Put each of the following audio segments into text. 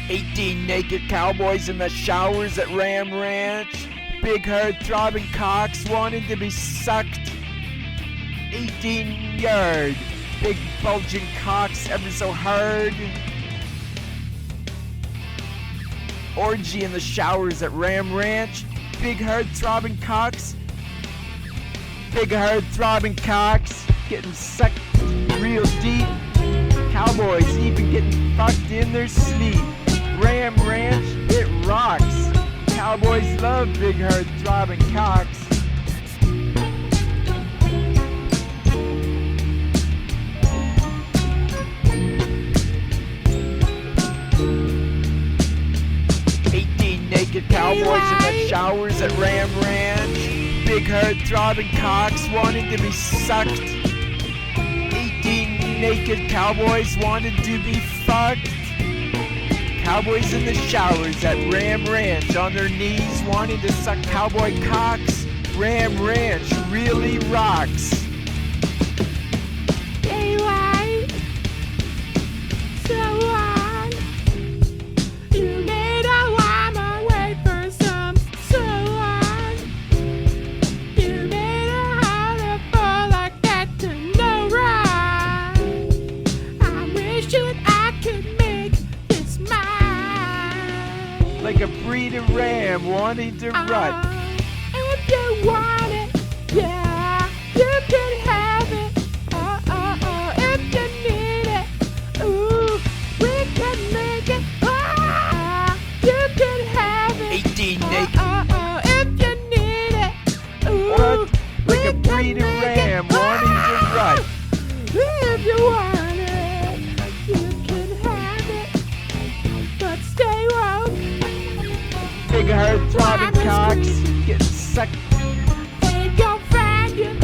18 naked cowboys in the showers at Ram Ranch. Big herd throbbing cocks wanting to be sucked. 18-yard, big bulging cocks ever so hard. Orgy in the showers at Ram Ranch. Big herd throbbing cocks. Big herd throbbing cocks getting sucked real deep. Cowboys even getting fucked in their sleep. Ram Ranch, it rocks. Cowboys love big herd throbbing cocks. Naked cowboys in the showers at Ram Ranch. Big herd throbbing cocks wanting to be sucked. 18 naked cowboys wanted to be fucked. Cowboys in the showers at Ram Ranch on their knees wanting to suck cowboy cocks. Ram Ranch really rocks. Daylight, so on. You made a llama wait for some so on. You made a holler for like that to no right. I wish that I could make this mine. Like a breed of ram wanting to rut. If you want it, yeah, you can have it. If you need it, ooh, we can make it. You can have it. 18 naked. If you need it, ooh, What? Like a we breed of can make ram it. wanting to rut. If you want it, you can have it. But stay woke. Big herd throbbing cocks getting sucked. Ain't gonna find you.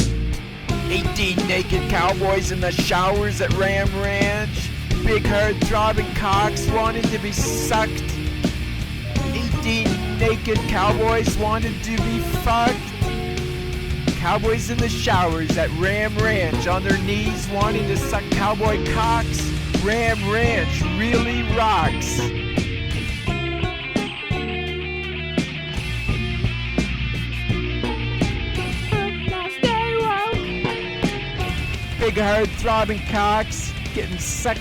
18 naked cowboys in the showers at Ram Ranch. Big herd throbbing cocks wanted to be sucked. 18 naked cowboys wanted to be fucked. Cowboys in the showers at Ram Ranch on their knees wanting to suck cowboy cocks. Ram Ranch really rocks. Now stay woke. Big herd throbbing cocks getting sucked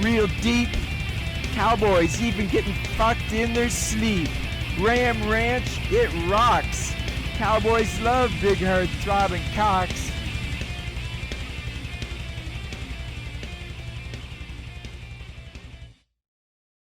real deep. Cowboys even getting fucked in their sleep. Ram Ranch, it rocks. Cowboys love big herd throbbing cocks.